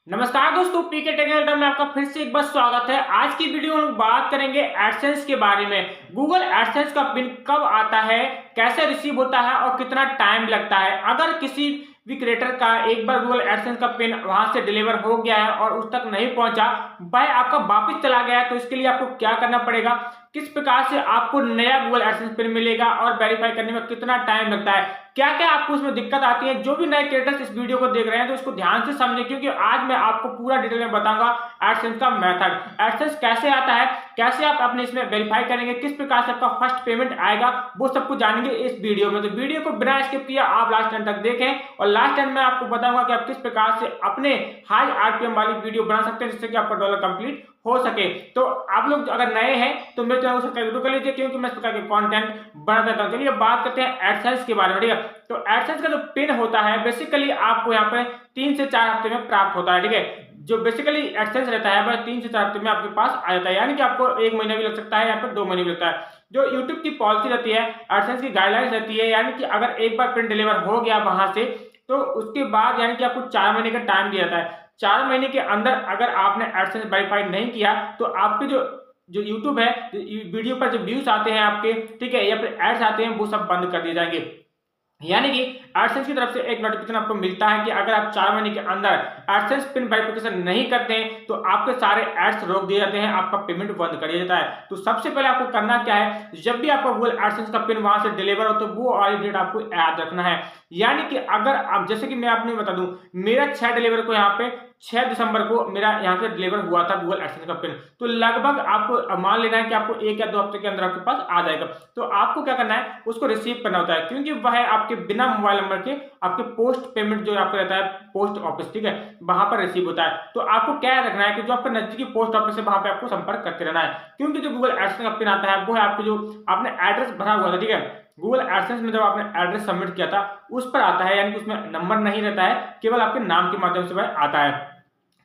नमस्कार दोस्तों, पीके टेक्निकल में आपका फिर से एक बार स्वागत है। आज की वीडियो में बात करेंगे एडसेंस के बारे में। गूगल एडसेंस का पिन कब आता है, कैसे रिसीव होता है और कितना टाइम लगता है। अगर किसी भी क्रिएटर का एक बार गूगल एडसेंस का पिन वहां से डिलीवर हो गया है और उस तक नहीं पहुंचा, वह आपका वापस चला गया है, तो इसके लिए आपको क्या करना पड़ेगा, किस प्रकार से आपको नया गूगल एडसेंस पिन मिलेगा और वेरीफाई करने में कितना टाइम लगता है, क्या क्या आपको इसमें दिक्कत आती है। जो भी नए क्रिएटर्स इस वीडियो को देख रहे हैं तो इसको ध्यान से समझें, क्योंकि आज मैं आपको पूरा डिटेल में बताऊंगा एडसेंस का मेथड, एडसेंस कैसे आता है, कैसे आप अपने इसमें वेरीफाई करेंगे, किस प्रकार से आपका फर्स्ट पेमेंट आएगा, वो सब कुछ जानेंगे इस वीडियो में। तो वीडियो को बिना स्किप किए आप लास्ट एंड तक देखें और लास्ट एंड में आपको बताऊंगा कि आप किस प्रकार से अपने हाई आरपीएम वाली वीडियो बना सकते हैं जिससे कि आपका डॉलर कंप्लीट हो सके। तो आप लोग अगर नए हैं तो मेरे चैनल को सब्सक्राइब कर लीजिए, क्योंकि मैं इस प्रकार के कंटेंट बनाता रहता हूं। चलिए बात करते हैं एडसेंस के बारे में, ठीक है। तो एडसेंस का जो पिन होता है बेसिकली आपको यहाँ पे 3 से 4 हफ्ते में प्राप्त होता है, ठीक है। जो बेसिकली एडसेंस रहता है वह 3 से 4 हफ्ते में आपके पास आ जाता है, यानी कि आपको 1 महीना भी लग सकता है या फिर 2 महीने भी लगता है। जो यूट्यूब की पॉलिसी रहती है, एडसेंस की गाइडलाइंस रहती है, यानी कि अगर एक बार पिन डिलीवर हो गया वहां से, तो उसके बाद यानी कि आपको 4 महीने का टाइम दिया जाता है। 4 महीने के अंदर अगर आपने एडसेंस वेरीफाई नहीं किया तो आपके जो जो यूट्यूब है, वीडियो पर जो व्यूज आते हैं आपके, ठीक है, या फिर एड्स आते हैं, वो सब बंद कर दिए जाएंगे। यानी कि एडसेंस की तरफ से एक नोटिफिकेशन आपको मिलता है कि अगर आप 4 महीने के अंदर एडसेंस पिन वेरिफिकेशन नहीं करते हैं तो आपके सारे एड्स रोक दिए जाते हैं, आपका पेमेंट बंद कर दिया जाता है। तो सबसे पहले आपको करना क्या है, जब भी आपका गूगल एडसेंस का पिन वहां से डिलीवर हो तो वो वाली डेट आपको याद रखना है। यानी कि अगर आप, जैसे कि मैं आपने बता दूं, मेरा 6 डिलीवर को यहाँ पे 6 दिसंबर को मेरा यहाँ से डिलीवर हुआ था गूगल एडसेंस का पिन, तो लगभग आपको मान लेना है कि आपको 1 या 2 हफ्ते के अंदर आपके पास आ जाएगा। तो आपको क्या करना है, उसको रिसीव करना होता है, क्योंकि वह आपके बिना मोबाइल नंबर के आपके पोस्ट पेमेंट जो आपको रहता है पोस्ट ऑफिस, ठीक है, वहां पर रिसीव होता है। तो आपको क्या रखना है कि जो आपका नजदीकी पोस्ट ऑफिस है वहां पे आपको संपर्क करते रहना है, क्योंकि जो गूगल एडसेंस का पिन आता है वो है आपके जो आपने एड्रेस भरा हुआ था, ठीक है। गूगल एडसेंस में जब आपने एड्रेस सबमिट किया था उस पर आता है, यानी कि उसमें नंबर नहीं रहता है, केवल आपके नाम के माध्यम से वह आता है।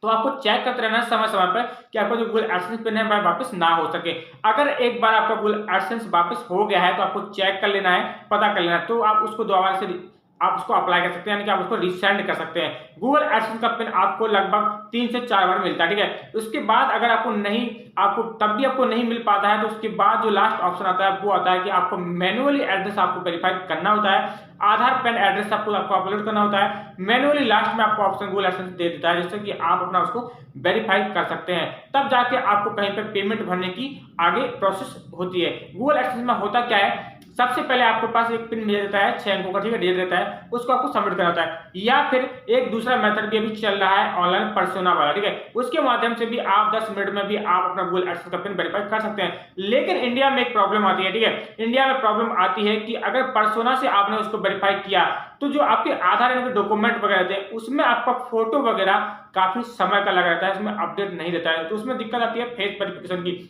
तो आपको चेक करते रहना समय समय पर कि आपका जो गूगल एडसेंस पिन है वह वापस ना हो सके। अगर एक बार आपका गूगल एडसेंस वापस हो गया है तो आपको चेक कर लेना है, पता कर लेना है, तो आप उसको दोबारा से आप उसको अप्लाई कर सकते हैं, यानी कि आप उसको रिसेंड कर सकते हैं। गूगल एडसेंस का पिन आपको लगभग 3 से 4 बार मिलता है, ठीक है। उसके बाद अगर आपको नहीं, आपको तब भी आपको नहीं मिल पाता है तो उसके बाद जो लास्ट ऑप्शन आता है वो आता है कि आपको मैन्युअली एड्रेस आपको वेरीफाई करना होता है, आधार पैन एड्रेस आपको अपलोड करना होता है मैन्युअली। लास्ट में आपको ऑप्शन गूगल एडसेंस दे देता है जिससे कि आप अपना उसको वेरीफाई कर सकते हैं, तब जाके आपको कहीं पे पेमेंट भरने की आगे प्रोसेस होती है। गूगल एडसेंस में होता क्या है, सबसे पहले आपके पास एक पिन भेज देता है 6 अंकों का, ठीक है, दे देता है, उसको आपको सबमिट करना होता है। या फिर एक दूसरा मेथड भी अभी चल रहा है ऑनलाइन पर्सोना वाला, ठीक है, उसके माध्यम से भी आप 10 मिनट में भी आप अपना गूगल एडसेंस का पिन वेरीफाई कर सकते हैं। लेकिन इंडिया में एक प्रॉब्लम आती है, ठीक है, इंडिया में प्रॉब्लम आती है कि अगर पर्सोना से आपने उसको वेरीफाई किया तो जो आपके आधार यानी डॉक्यूमेंट वगैरह रहते हैं उसमें आपका फोटो वगैरह काफी समय का लगा रहता है, उसमें अपडेट नहीं रहता है, तो उसमें दिक्कत आती है फेस वेरिफिकेशन की।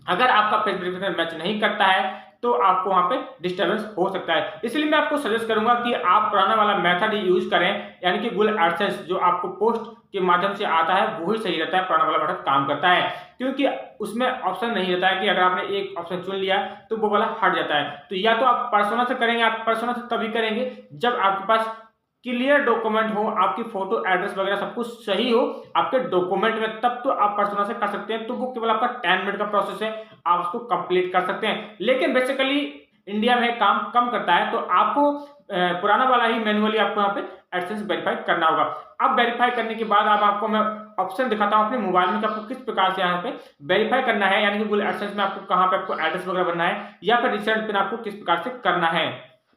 अगर आपका फेस वेरिफिकेशन मैच नहीं करता है तो आपको वहां पे डिस्टर्बेंस हो सकता है। इसलिए मैं आपको सजेस्ट करूंगा कि आप पुराना वाला मेथड ही यूज करें, यानी कि गूगल एडसेंस जो आपको पोस्ट के माध्यम से आता है वही सही रहता है, पुराना वाला मेथड काम करता है, क्योंकि उसमें ऑप्शन नहीं रहता है कि अगर आपने एक ऑप्शन चुन लिया तो वो वाला हट जाता है। तो या तो आप पर्सोना से करेंगे, आप पर्सोना से तभी करेंगे जब आपके पास क्लियर डॉक्यूमेंट हो, आपकी फोटो एड्रेस वगैरह सब कुछ सही हो आपके डॉक्यूमेंट में, तब तो आप पर्सोना से कर सकते हैं। तो वो केवल आपका 10 मिनट का प्रोसेस है, आप उसको कंप्लीट कर सकते हैं। लेकिन बेसिकली इंडिया में काम कम करता है, तो आपको पुराना वाला ही मैन्युअली आपको यहाँ पे एडसेंस वेरीफाई करना होगा। अब वेरीफाई करने के बाद अब आपको मैं ऑप्शन दिखाता हूँ अपने मोबाइल में कि आपको किस प्रकार से यहाँ पे वेरीफाई करना है, यानी कि गूगल एडसेंस में आपको कहाँ पे आपको एड्रेस वगैरह बनना है या फिर रिसेंट पिन आपको किस प्रकार से करना है।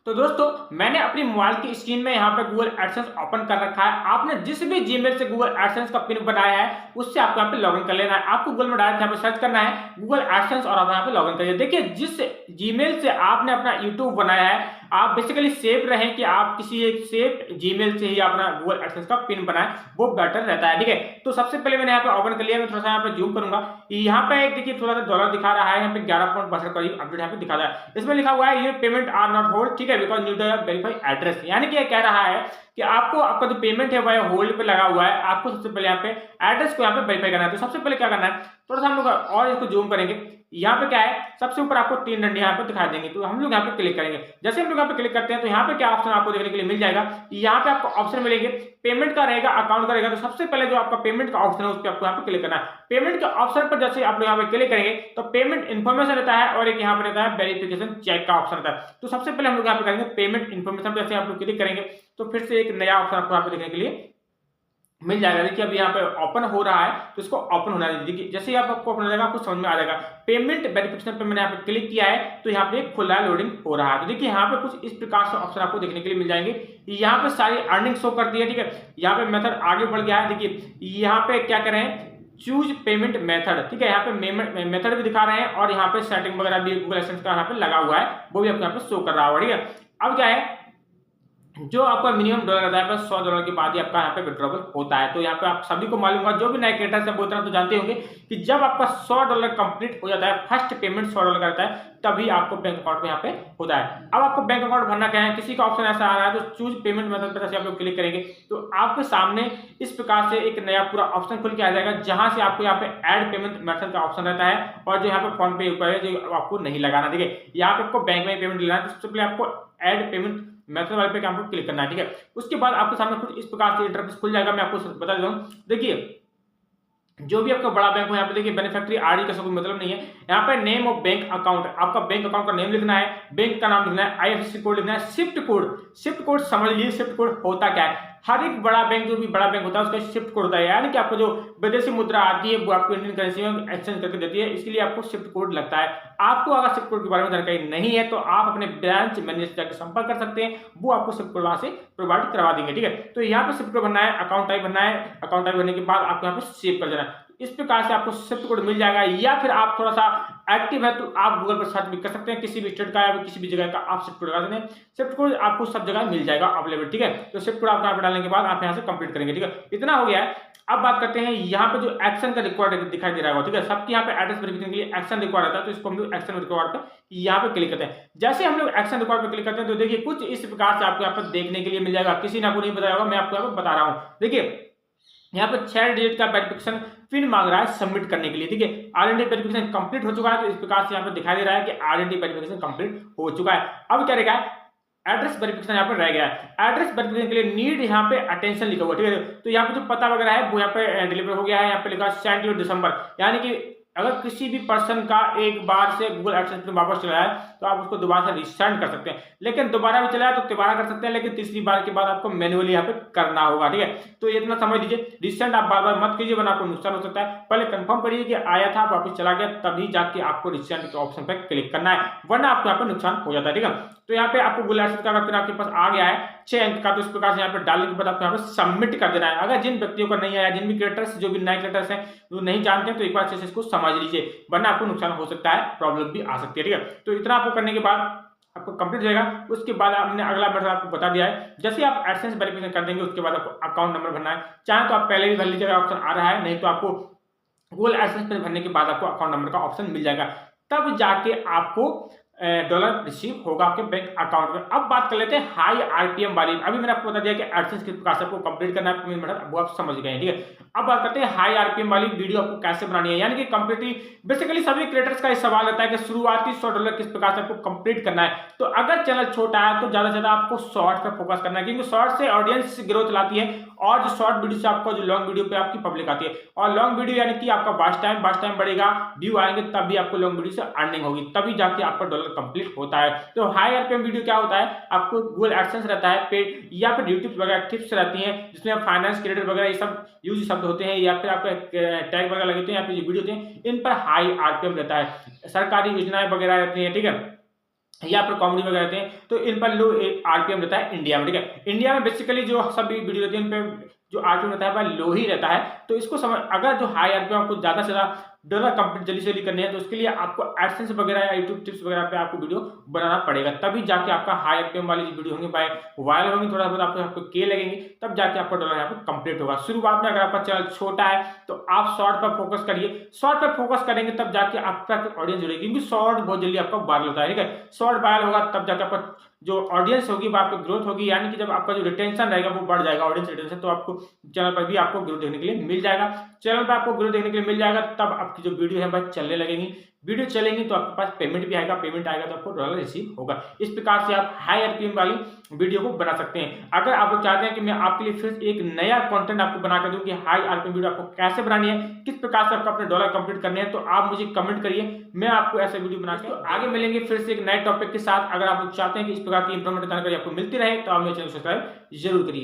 तो दोस्तों मैंने अपनी मोबाइल की स्क्रीन में यहाँ पे गूगल एडसेंस ओपन कर रखा है। आपने जिस भी जीमेल से गूगल एडसेंस का पिन बनाया है उससे आपको यहाँ पे लॉगिन कर लेना है। आपको गूगल में डायरेक्ट यहाँ पे सर्च करना है गूगल एडसेंस और आप यहाँ पे लॉगिन करिए। देखिए जिस जीमेल से आपने अपना यूट्यूब बनाया है, आप बेसिकली सेफ रहें कि आप किसी एक सेफ जीमेल से ही अपना गूगल एडसेंस का पिन बनाएं, वो बेटर रहता है, ठीक है। तो सबसे पहले मैंने यहाँ पे ओपन कर लिया, मैं थोड़ा सा यहाँ पे जूम करूंगा। यहाँ पे एक देखिए थोड़ा सा डॉलर दिखा रहा है, यहाँ पे 11.62 करीब अपडेट यहाँ पे दिखा रहा है। इसमें लिखा हुआ है ये पेमेंट आर नॉट होल्ड, ठीक है, बिकॉज न्यू वेरीफाई एड्रेस, यानी कि कह रहा है कि आपको आपका जो पेमेंट है वह होल्ड पे लगा हुआ है। आपको सबसे पहले यहाँ पे एड्रेस को यहाँ पे वेरीफाई करना है। तो सबसे पहले क्या करना है, थोड़ा सा हम लोग और इसको जूम करेंगे। यहाँ पे क्या है, सबसे ऊपर आपको 3 डंडे यहाँ पे दिखाई देंगे, तो हम लोग यहाँ पे क्लिक करेंगे। जैसे हम लोग यहाँ पे क्लिक करते हैं तो यहाँ पे क्या ऑप्शन आपको देखने के लिए मिल जाएगा, यहाँ पे आपको ऑप्शन मिलेंगे पेमेंट का रहेगा, अकाउंट का रहेगा। तो सबसे पहले जो आपका पेमेंट का ऑप्शन है उस पर आपको यहाँ पे क्लिक करना है। पेमेंट के ऑप्शन पर जैसे आप लोग यहाँ पे क्लिक करेंगे तो पेमेंट इन्फॉर्मेशन रहता है और एक यहाँ पे रहता है वेरिफिकेशन चेक का ऑप्शन रहता है। तो सबसे पहले हम लोग यहाँ पे करेंगे पेमेंट इन्फॉर्मेशन, जैसे आप लोग क्लिक करेंगे तो फिर से एक नया ऑप्शन आपको यहाँ पे देखने के लिए मिल जाएगा। देखिए अभी यहाँ पे ओपन हो रहा है तो इसको ओपन होना है। देखिए जैसे ही आपको ओपन हो जाएगा आपको समझ में आ जाएगा। पेमेंट वेरिफिकेशन पे मैंने यहाँ पे क्लिक किया है तो यहाँ पे खुल रहा है, लोडिंग हो रहा है। तो देखिए यहाँ पे कुछ इस प्रकार से ऑप्शन आपको देखने के लिए मिल जाएंगे। यहाँ पे सारी अर्निंग शो करती है, ठीक है। यहाँ पे मेथड आगे बढ़ गया है। देखिए यहाँ पे क्या करें, चूज पेमेंट मेथड, ठीक है। यहाँ पे मेथड भी दिखा रहे हैं और यहाँ पे सेटिंग वगैरह भी गूगल एडसेंस का यहाँ पे लगा हुआ है, वो भी आपको यहाँ पे शो कर रहा होगा, ठीक है। अब क्या है, जो आपका मिनिमम डॉलर रहता है बस $100 के बाद ही आपका यहाँ पे विड्रॉबल होता है। तो यहाँ पे आप सभी को मालूम होगा, जो भी नए क्रिएटर्स हैं वो इतना तो जानते होंगे कि जब आपका $100 कंप्लीट हो जाता है, फर्स्ट पेमेंट $100 का रहता है, तभी आपको बैंक अकाउंट में यहाँ पे होता है। अब आपको बैंक अकाउंट भरना क्या है, किसी का ऑप्शन ऐसा आ रहा है तो चूज पेमेंट मेथड पर आप लोग क्लिक करेंगे तो आपके सामने इस प्रकार से एक नया पूरा ऑप्शन खुल के आ जाएगा, जहां से आपको यहाँ पे ऐड पेमेंट मेथड का ऑप्शन रहता है और जो यहाँ पे फोन पे ऊपर है जो आपको नहीं लगाना, ठीक है। यहाँ पे आपको बैंक में पेमेंट लेना है, सबसे पहले आपको ऐड पेमेंट मेथड वाले पे आपको क्लिक करना है, ठीक है। उसके बाद आपके सामने कुछ इस प्रकार से इंटरफेस खुल जाएगा। मैं आपको बता देता हूँ, देखिए जो भी आपका बड़ा बैंक हो, यहाँ पे देखिए बेनिफिशियरी आईडी का कोई मतलब नहीं है। यहाँ पे नेम ऑफ बैंक अकाउंट, आपका बैंक अकाउंट का नेम लिखना है, बैंक का नाम लिखना है, आईएफएससी कोड लिखना है, शिफ्ट कोड समझ लीजिए। शिफ्ट कोड होता क्या है, हर एक बड़ा बैंक, जो भी बड़ा बैंक होता है उसका शिफ्ट कोड होता है, यानी कि आपको जो विदेशी मुद्रा आती है वो आपको इंडियन करेंसी में एक्सचेंज करके देती है, इसके लिए आपको शिफ्ट कोड लगता है। आपको अगर शिफ्ट कोड के बारे में जानकारी नहीं है तो आप अपने ब्रांच मैनेजर से जाकर संपर्क कर सकते हैं, वो आपको शिफ्ट कोड वहां से प्रोवाइड करवा देंगे, ठीक है। तो यहाँ पे शिफ्ट कोड भरना है, अकाउंट टाइप भरना है, अकाउंट टाइप भरने के बाद आपको यहाँ पे सेव कर देना है। इस प्रकार से आपको शिफ्ट कोड मिल जाएगा। या फिर आप थोड़ा सा एक्टिव है तो आप गूगल पर सर्च भी कर सकते हैं, किसी भी स्टेट का या किसी भी जगह का आप शिफ्ट कोड लगा सकते हैं। शिफ्ट कोड आपको सब जगह मिल जाएगा अवेलेबल, ठीक है। तो शिफ्ट कोड आप यहाँ पे डालने के बाद आप यहाँ से कंप्लीट करेंगे, ठीक है। इतना हो गया है। अब बात करते हैं यहाँ पे जो एक्शन का रिकॉर्ड दिखाई दे रहा है, ठीक है। सबके यहाँ पे एड्रेस वेरिफिकेशन के लिए एक्शन रिकॉर्ड आता है, तो इसको हम लोग एक्शन रिकॉर्ड पे यहाँ पे क्लिक करते हैं। जैसे हम लोग एक्शन रिकॉर्ड पे क्लिक करते हैं तो देखिए कुछ इस प्रकार से आपको यहाँ पर देखने के लिए मिल जाएगा। किसी ने आपको नहीं बताया होगा, मैं आपको यहाँ पे बता रहा हूँ। देखिए यहाँ पे 6 डिजिट का वेरिफिकेशन पिन मांग रहा है सबमिट करने के लिए, ठीक है। आईडेंटिटी वेरिफिकेशन कंप्लीट हो चुका है, तो इस प्रकार से यहाँ पे दिखाई दे रहा है कि आईडेंटिटी वेरिफिकेशन कंप्लीट हो चुका है। अब क्या रहेगा, एड्रेस वेरिफिकेशन यहाँ पे रह गया है। एड्रेस वेरिफिकेशन के लिए नीड यहाँ पे अटेंशन लिखा हुआ, ठीक है। तो यहाँ पे जो पता वगैरह है वो यहाँ पे डिलीवर हो गया है। यहाँ पे लिखा है सेंड दिसंबर, यानी कि अगर किसी भी पर्सन का एक बार से गूगल एडसेंस में वापस चला है तो आप उसको दोबारा से रिसेंड कर सकते हैं, लेकिन दोबारा भी चला है तो दोबारा कर सकते हैं, लेकिन तीसरी बार के बाद आपको मैन्युअली यहाँ पे करना होगा, ठीक है। तो ये इतना समझ लीजिए, रिसेंड आप बार बार मत कीजिए वरना आपको नुकसान हो सकता है। पहले कंफर्म करिए कि आया था वापस चला गया, तभी जाके आपको रिसेंड के ऑप्शन पे क्लिक करना है, वरना आपको यहाँ पे नुकसान हो जाता है, ठीक है। तो यहाँ पे आपको गूगल एडसेंस का पिन आपके पास आ गया है 6 अंक का, तो इस प्रकार से यहाँ पे डालने के बाद आपको यहाँ पे सबमिट कर देना है। अगर जिन व्यक्तियों का नहीं आया, जिन भी क्रिएटर्स, जो भी नए क्रिएटर्स हैं वो नहीं जानते हैं, तो एक बार अच्छे से इसको समझ लीजिए, वरना आपको नुकसान हो सकता है, प्रॉब्लम भी आ सकती है, ठीक है। तो इतना आपको करने के बाद आपको कंप्लीट हो जाएगा। उसके बाद हमने अगला मेथड आपको बता दिया है। जैसे आप एडसेंस वेरिफिकेशन कर देंगे उसके बाद आपको अकाउंट नंबर भरना है, चाहे तो आप पहले भी भर लीजिएगा, ऑप्शन आ रहा है, नहीं तो आपको गूगल एडसेंस पे भरने के बाद आपको अकाउंट नंबर का ऑप्शन मिल जाएगा, तब जाके आपको डॉलर रिसीव होगा आपके बैंक अकाउंट में। अब बात कर लेते हैं हाई आरपीएम वाली। अभी मैंने आपको बता दिया कि एडसेंस किस प्रकार से आपको कंप्लीट करना है, वो आप समझ गए हैं, ठीक है। अब बात करते हैं हाई आरपीएम वाली वीडियो आपको कैसे बनानी है, यानी कि कंप्लीटली बेसिकली सभी क्रिएटर्स का सवाल रहता है कि शुरुआती $100 किस प्रकार से आपको कंप्लीट करना है। तो अगर चैनल छोटा है तो ज्यादा से ज्यादा आपको शॉर्ट पर फोकस करना है, क्योंकि शॉर्ट से ऑडियंस ग्रोथ लाती है और जो शॉर्ट वीडियो से आपको जो लॉन्ग वीडियो पे आपकी पब्लिक आती है, और लॉन्ग वीडियो यानी कि आपका वॉच टाइम बढ़ेगा, व्यू आएंगे, तभी आपको लॉन्ग वीडियो से अर्निंग होगी, तभी जाके आपका डॉलर कंप्लीट होता है। तो हाई आरपीएम वीडियो क्या होता है, आपको गूगल एडसेंस रहता है पेड, या फिर यूट्यूब वगैरह टिप्स रहती हैं जिसमें फाइनेंस क्रिएटर वगैरह ये सब यूज शब्द होते हैं, या फिर आपके टैग वगैरह लगे होते हैं, या फिर वीडियो होते हैं, इन पर हाई आरपीएम रहता है। सरकारी योजनाएं वगैरह रहती हैं, ठीक है, या फिर कॉमेडी वगैरह रहते हैं, तो इन पर लो आरपीएम रहता है इंडिया में, ठीक है। इंडिया में बेसिकली जो सभी वीडियो रहती है इन पे जो आरपीएम रहता है वह लो ही रहता है। तो इसको समझ, अगर जो हाई आरपीएम आपको ज्यादा से ज्यादा डॉलर कंप्लीट जल्दी से जल्दी करनी है तो उसके लिए आपको एडसेंस वगैरह या यूट्यूब टिप्स वगैरह पे आपको वीडियो बनाना पड़ेगा, तभी जाके आपका हाई आरपीएम वाली वीडियो होंगी वायरल होंगी, थोड़ा बहुत आपको के लगेंगे, तब जाके आपका डॉलर यहाँ पे कंप्लीट होगा। शुरुआत में अगर आपका चैनल छोटा है तो आप शॉर्ट पर फोकस करिए, शॉर्ट पर फोकस करेंगे तब जाके आपका ऑडियंस जुड़ेगी, क्योंकि शॉर्ट बहुत जल्दी आपका वायरल होता है, ठीक है। शॉर्ट वायरल होगा तब जाके आपका जो ऑडियंस होगी वो आपकी ग्रोथ होगी, यानी कि जब आपका जो रिटेंशन रहेगा वो बढ़ जाएगा, ऑडियंस रिटेंशन, तो आपको चैनल पर भी आपको ग्रोथ देखने के लिए मिल जाएगा। चैनल पर आपको ग्रोथ देखने के लिए मिल जाएगा, तब आपकी जो वीडियो है भाई चलने लगेंगी। वीडियो चलेंगी तो आपके पास पेमेंट भी आएगा, पेमेंट आएगा तो आपको डॉलर रिसीव होगा। इस प्रकार से आप हाई आरपीएम वाली वीडियो को बना सकते हैं। अगर आप लोग चाहते हैं कि मैं आपके लिए फिर एक नया कंटेंट आपको बना कर दूं कि हाई आरपीएम वीडियो आपको कैसे बनानी है, किस प्रकार से आपको अपने डॉलर कंप्लीट करने हैं, तो आप मुझे कमेंट करिए, मैं आपको ऐसा वीडियो बना के आगे मिलेंगे फिर से एक नए टॉपिक के साथ। अगर आप लोग चाहते हैं कि इस प्रकार की इंफॉर्मेटिव जानकारी आपको मिलती रहे तो आप मेरे चैनल को सब्सक्राइब जरूर करिए।